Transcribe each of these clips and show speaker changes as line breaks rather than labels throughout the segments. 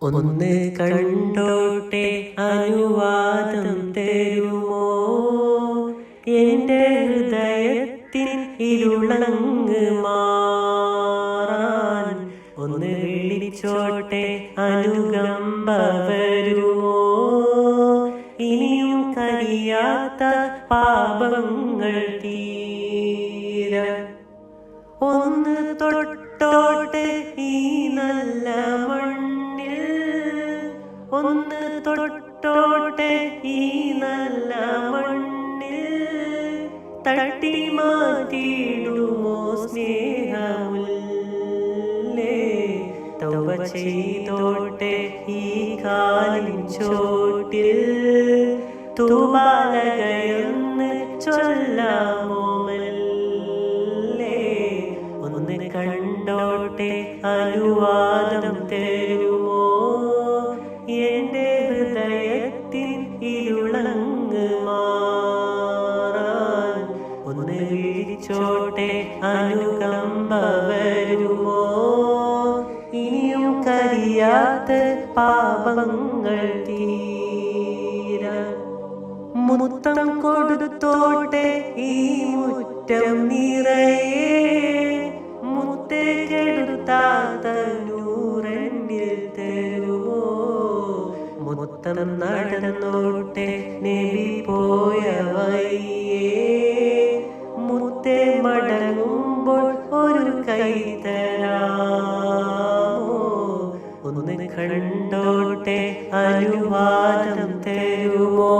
ഒന്ന് കണ്ടോട്ടെ അനുവാദം തരുമോ? എൻ്റെ ഹൃദയത്തിൻ ഇരുളങ്ങ് മാറാൻ ഒന്ന് വിളിച്ചോട്ടെ അനുകമ്പ വരുമോ? ഇനിയും കഴിയാത്ത പാപങ്ങൾ തീരാൻ ഒന്ന് തൊട്ടോട്ടെ ഈ നല്ല മണ്ണിൽ, ഒന്ന് തൊട്ടോട്ടെ ഈ നല്ല മണ്ണിൽ, തട്ടി മാറ്റിയിടുമോ സ്നേഹമുല്ലേ? തൗബ ചെയ്തോട്ടെ ഈ കാലിൻ ചോട്ടിൽ, തൂബാലകയെന്ന് ചൊല്ലാമോ? ഒന്ന് കണ്ടോട്ടെ അനുവാദം തരുമോ? എൻ്റെ ഹൃദയത്തിൻ ഇരുളങ്ങ് മാറാൻ ഒന്ന് വിളിച്ചോട്ടെ അനുകമ്പ വരുമോ? ഇനിയും കഴിയാത്ത പാപങ്ങൾ തീരാൻ മുത്തം കൊടുത്തോട്ടെ ഈ മുറ്റം നിറയെ, മുത്തേക്കെടുത്താത്ത നൂറെന്നിൽ തരുമോ? മുത്തം നടന്നോട്ടെ നബി പോയ വഴിയേ, മുത്തേ മടങ്ങുമ്പോൾ ഒരു കൈ തരാമോ? ഒന്ന് കണ്ടോട്ടെ അനുവാദം തരുമോ?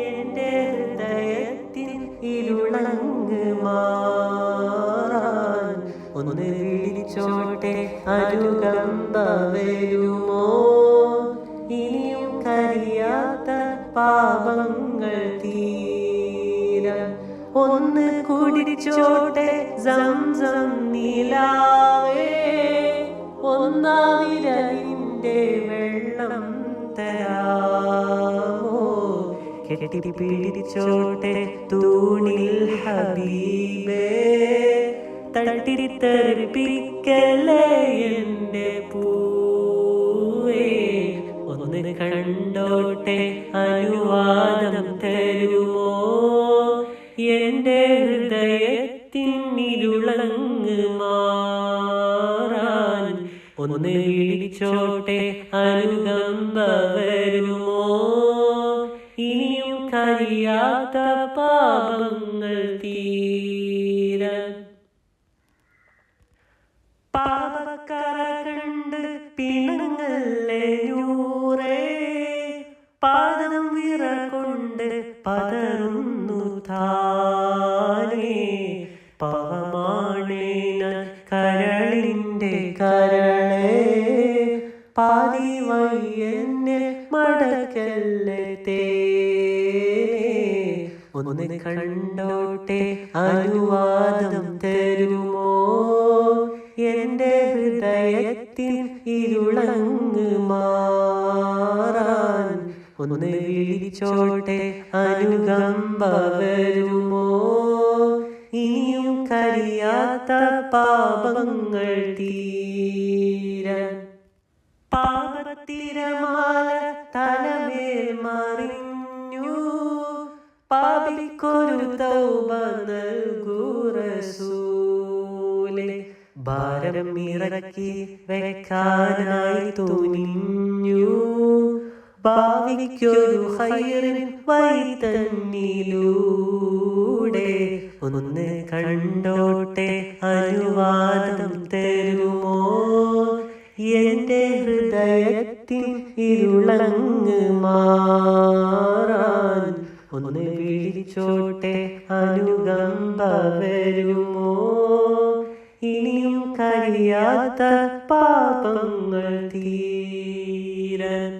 എൻ്റെ ഹൃദയത്തിൻ ഇരുളങ്ങ് മാറാൻ ഒന്ന് വിളിച്ചോട്ടെ അനുകമ്പ വരുമോ? ഇനിയും കഴിയാത്ത പാപങ്ങൾ തീരാൻ ഒന്ന് കുടിച്ചോട്ടെ സംസം നിലാവേ, ഒന്നാവിരലിൻ്റെ വെള്ളം തരാമോ? കെട്ടിപ്പിടിച്ചോട്ടെ തൂണിൽ ഹബീബേ, തട്ടിത്തെറിപ്പിക്കല്ലേ എൻ്റെ പൂവേ. ഒന്ന് കണ്ടോട്ടെ അനുവാദം തരുമോ? എൻ്റെ ഹൃദയത്തിൻ ഇരുളങ്ങ് മാറാൻ ഒന്ന് വിളിച്ചോട്ടെ അനുകമ്പ വരുമോ? ഇനിയും കഴിയാത്ത പാപങ്ങൾ തീരാൻ പാപക്കറ കണ്ട് പിണങ്ങല്ലേ നൂറേ, പാദം വിറ കൊണ്ട് പതറുന്നു താനേ. പാവമാണേ ഞാൻ കരളിൻ്റെ കരളേ, പാതി വഴി എന്നെ മടക്കല്ലേ തേനേ. ഒന്ന് കണ്ടോട്ടെ അനുവാദം തരുമോ? എൻ്റെ ഹൃദയത്തിൻ ഇരുളങ്ങ് മാറാൻ ഒന്ന് വിളിച്ചോട്ടെ അനുകമ്പ വരുമോ? ഇനിയും കഴിയാത്ത പാപങ്ങൾ തീരാൻ പാപത്തിരമാല തലമേൽ മറിഞ്ഞു, പാപിക്കൊരു തൗബ നൽകൂ റസൂലേ. ഭാരം ഇറക്കി വെക്കാനായി തുനിഞ്ഞു, ഭാവിക്കൊരു ഹൈറിൻ വഴി തന്നിലൂടെ. ഒന്ന് കണ്ടോട്ടെ അനുവാദം തരുമോ? എൻ്റെ ഹൃദയത്തിൻ ഇരുളങ്ങ് മാറാൻ ഒന്ന് വിളിച്ചോട്ടെ അനുകമ്പ വരുമോ? ഇനിയും കഴിയാത്ത പാപങ്ങൾ തീരാൻ